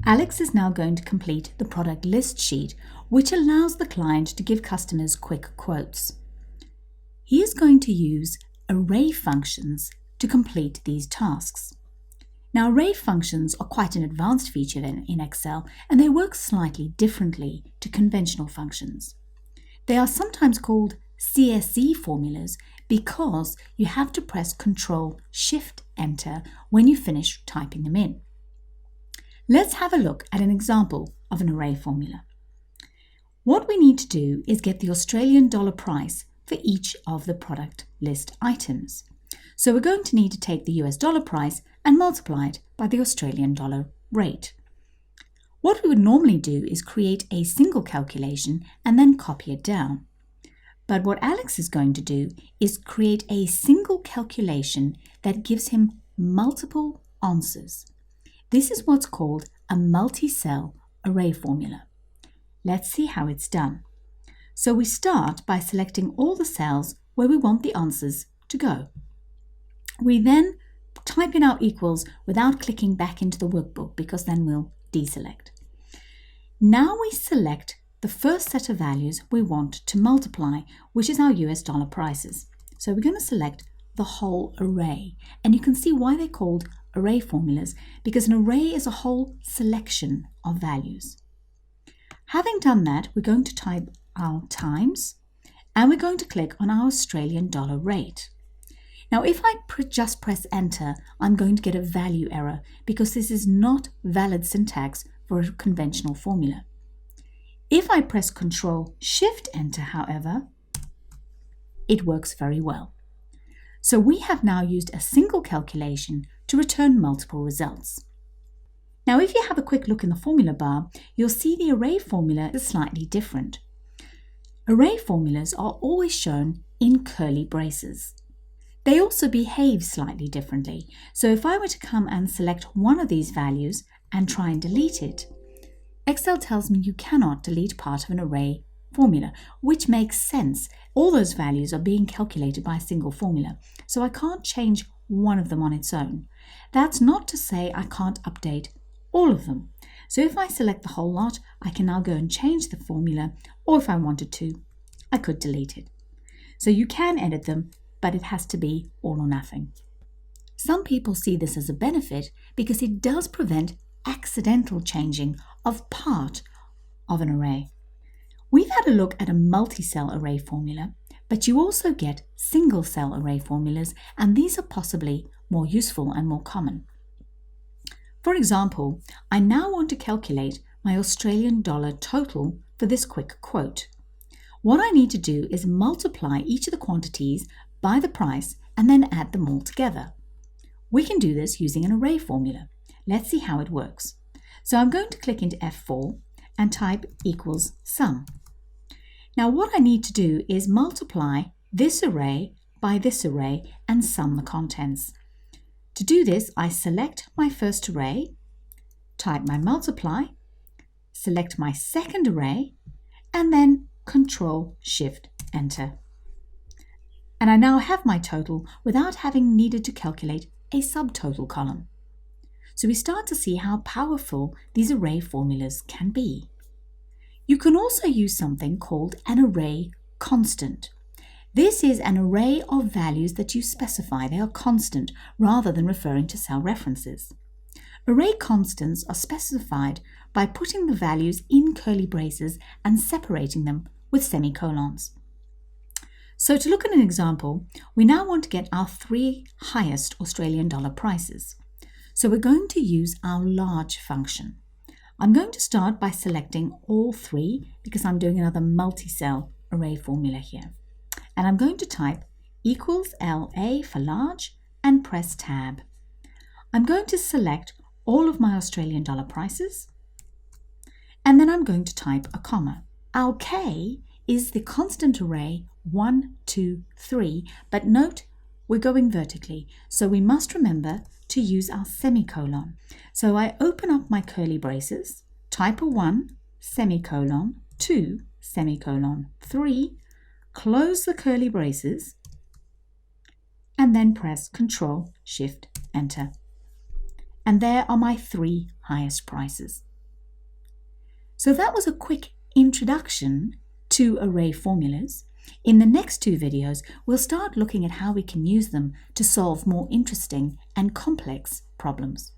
Alex is now going to complete the product list sheet, which allows the client to give customers quick quotes. He is going to use array functions to complete these tasks. Now, array functions are quite an advanced feature in Excel, and they work slightly differently to conventional functions. They are sometimes called CSV formulas because you have to press Ctrl-Shift-Enter when you finish typing them in. Let's have a look at an example of an array formula. What we need to do is get the Australian dollar price for each of the product list items. So we're going to need to take the US dollar price and multiply it by the Australian dollar rate. What we would normally do is create a single calculation and then copy it down. But what Alex is going to do is create a single calculation that gives him multiple answers. This is what's called a multi-cell array formula. Let's see how it's done. So we start by selecting all the cells where we want the answers to go. We then type in our equals without clicking back into the workbook because then we'll deselect. Now we select the first set of values we want to multiply, which is our US dollar prices. So we're going to select the whole array. And you can see why they're called array formulas, because an array is a whole selection of values. Having done that, we're going to type our times and we're going to click on our Australian dollar rate. Now, if I just press enter, I'm going to get a value error because this is not valid syntax for a conventional formula. If I press Ctrl-Shift-Enter, however, it works very well. So we have now used a single calculation to return multiple results. Now, if you have a quick look in the formula bar, you'll see the array formula is slightly different. Array formulas are always shown in curly braces. They also behave slightly differently. So if I were to come and select one of these values and try and delete it, Excel tells me you cannot delete part of an array formula, which makes sense. All those values are being calculated by a single formula, so I can't change one of them on its own. That's not to say I can't update all of them. So if I select the whole lot, I can now go and change the formula, or if I wanted to, I could delete it. So you can edit them, but it has to be all or nothing. Some people see this as a benefit because it does prevent accidental changing of part of an array. We've had a look at a multi-cell array formula, but you also get single-cell array formulas, and these are possibly more useful and more common. For example, I now want to calculate my Australian dollar total for this quick quote. What I need to do is multiply each of the quantities by the price and then add them all together. We can do this using an array formula. Let's see how it works. So I'm going to click into F4 and type equals sum. Now what I need to do is multiply this array by this array and sum the contents. To do this, I select my first array, type my multiply, select my second array, and then Ctrl-Shift-Enter. And I now have my total without having needed to calculate a subtotal column. So we start to see how powerful these array formulas can be. You can also use something called an array constant. This is an array of values that you specify. They are constant rather than referring to cell references. Array constants are specified by putting the values in curly braces and separating them with semicolons. So to look at an example, we now want to get our 3 highest Australian dollar prices. So we're going to use our large function. I'm going to start by selecting all 3 because I'm doing another multi-cell array formula here. And I'm going to type equals LA for large and press tab. I'm going to select all of my Australian dollar prices and then I'm going to type a comma. Our K is the constant array 1, 2, 3, but note we're going vertically, so we must remember to use our semicolon. So I open up my curly braces, type a 1, semicolon, 2, semicolon, 3, close the curly braces, and then press Ctrl-Shift-Enter. And there are my 3 highest prices. So that was a quick introduction to array formulas. In the next 2 videos, we'll start looking at how we can use them to solve more interesting and complex problems.